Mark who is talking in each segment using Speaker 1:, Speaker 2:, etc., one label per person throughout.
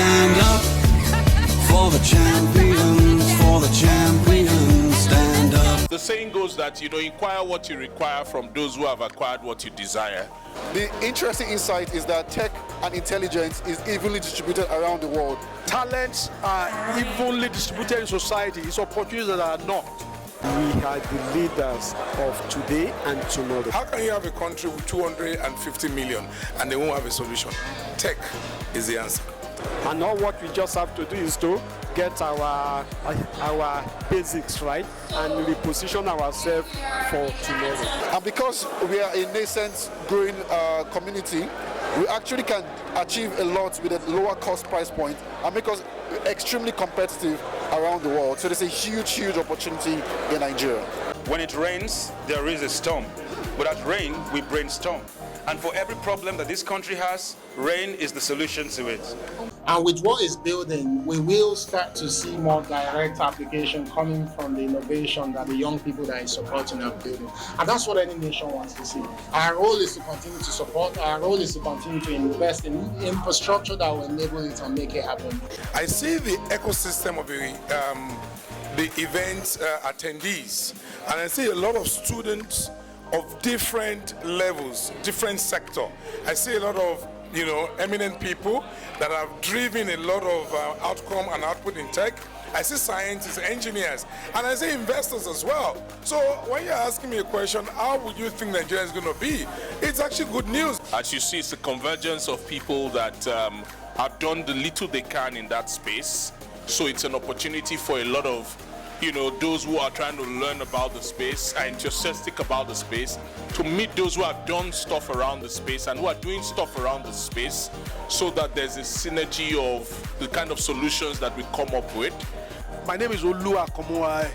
Speaker 1: stand up for the champions, for the champions, stand up.
Speaker 2: The saying goes that, inquire what you require from those who have acquired what you desire.
Speaker 3: The interesting insight is that tech and intelligence is evenly distributed around the world.
Speaker 4: Talents are evenly distributed in society. It's opportunities that are not. We are the leaders of today and tomorrow.
Speaker 5: How can you have a country with 250 million and they won't have a solution? Tech is the answer.
Speaker 4: And all what we just have to do is to get our basics right and reposition ourselves for tomorrow.
Speaker 3: And because we are a nascent, growing community, we actually can achieve a lot with a lower cost price point and make us extremely competitive around the world. So there's a huge, huge opportunity in Nigeria.
Speaker 6: When it rains, there is a storm. Without rain, we brainstorm. And for every problem that this country has, rain is the solution to it.
Speaker 7: And with what is building, we will start to see more direct application coming from the innovation that the young people that is supporting are building. And that's what any nation wants to see. Our role is to continue to support, our role is to continue to invest in infrastructure that will enable it and make it happen.
Speaker 5: I see the ecosystem of the event attendees, and I see a lot of students of different levels, different sector. I see a lot of eminent people that have driven a lot of outcome and output in tech. I see scientists, engineers, and I see investors as well. So when you're asking me a question, how would you think Nigeria is going to be? It's actually good news.
Speaker 2: As you see, it's a convergence of people that have done the little they can in that space. So it's an opportunity for a lot of those who are trying to learn about the space, are enthusiastic about the space, to meet those who have done stuff around the space and who are doing stuff around the space, so that there's a synergy of the kind of solutions that we come up with.
Speaker 4: My name is Olu Akomuai.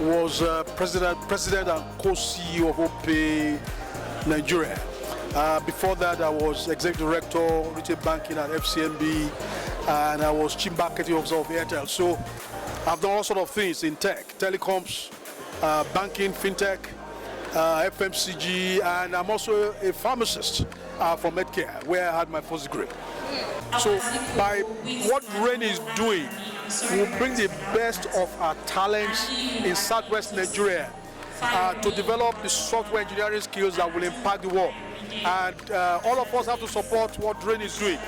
Speaker 4: Was president and co-CEO of OPay Nigeria. Before that, I was executive director, retail banking at FCMB, and I was chief marketing officer of Airtel. So I've done all sorts of things in tech, telecoms, banking, fintech, FMCG, and I'm also a pharmacist from Medcare, where I had my first degree. So by what RAIN is doing, we'll bring the best of our talents in Southwest Nigeria to develop the software engineering skills that will impact the world. And all of us have to support what RAIN is doing.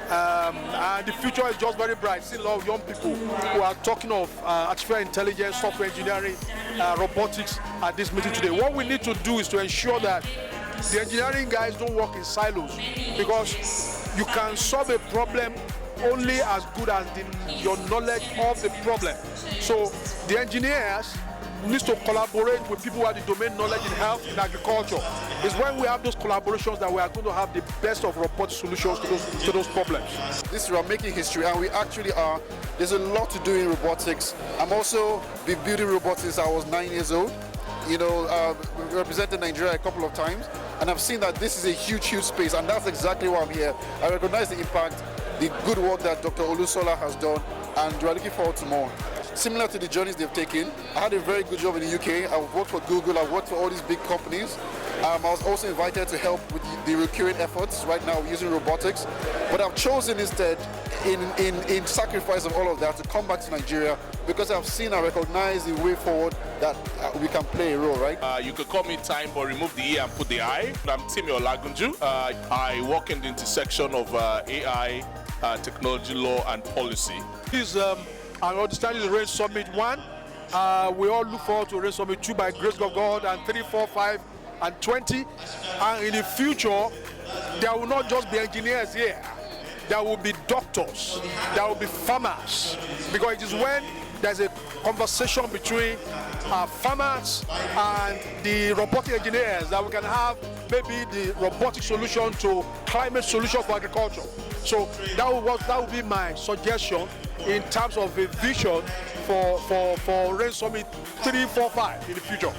Speaker 4: And the future is just very bright. See a lot of young people who are talking of artificial intelligence, software engineering, robotics at this meeting today. What we need to do is to ensure that the engineering guys don't work in silos, because you can solve a problem only as good as your knowledge of the problem. So the engineers needs to collaborate with people who have the domain knowledge in health and agriculture. It's when we have those collaborations that we are going to have the best of robotic solutions to those problems.
Speaker 3: This is about making history, and we actually are. There's a lot to do in robotics. I'm also been building robotics since I was 9 years old. We represented Nigeria a couple of times, and I've seen that this is a huge, huge space, and that's exactly why I'm here. I recognize the impact, the good work that Dr. Olusola has done, and we're looking forward to more. Similar to the journeys they've taken, I had a very good job in the UK. I've worked for Google, I've worked for all these big companies. I was also invited to help with the recurring efforts right now using robotics. But I've chosen instead, in sacrifice of all of that, to come back to Nigeria, because I've seen and recognized the way forward that we can play a role, right?
Speaker 2: You could call me Time, but remove the E and put the I. I'm Timi Olagunju. I work in the intersection of AI, technology, law, and policy.
Speaker 4: Our understanding is RAIN Summit 1. We all look forward to RAIN Summit 2 by grace of God, and 3, 4, 5, and 20. And in the future, there will not just be engineers here. There will be doctors. There will be farmers. Because it is when there's a conversation between farmers and the robotic engineers that we can have maybe the robotic solution to climate solution for agriculture. So that would be my suggestion in terms of a vision for RAIN Summit 3, 4, 5 in the future.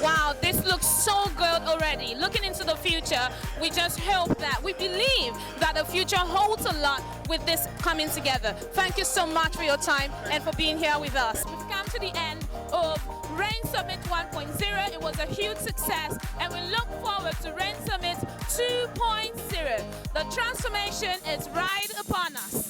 Speaker 8: Wow, this looks so good already. Looking into the future, we just hope that we believe that the future holds a lot with this coming together. Thank you so much for your time and for being here with us. We've come to the end of RAIN Summit 1.0. It was a huge success, and we look forward to RAIN Summit 2.0. The transformation is right upon us.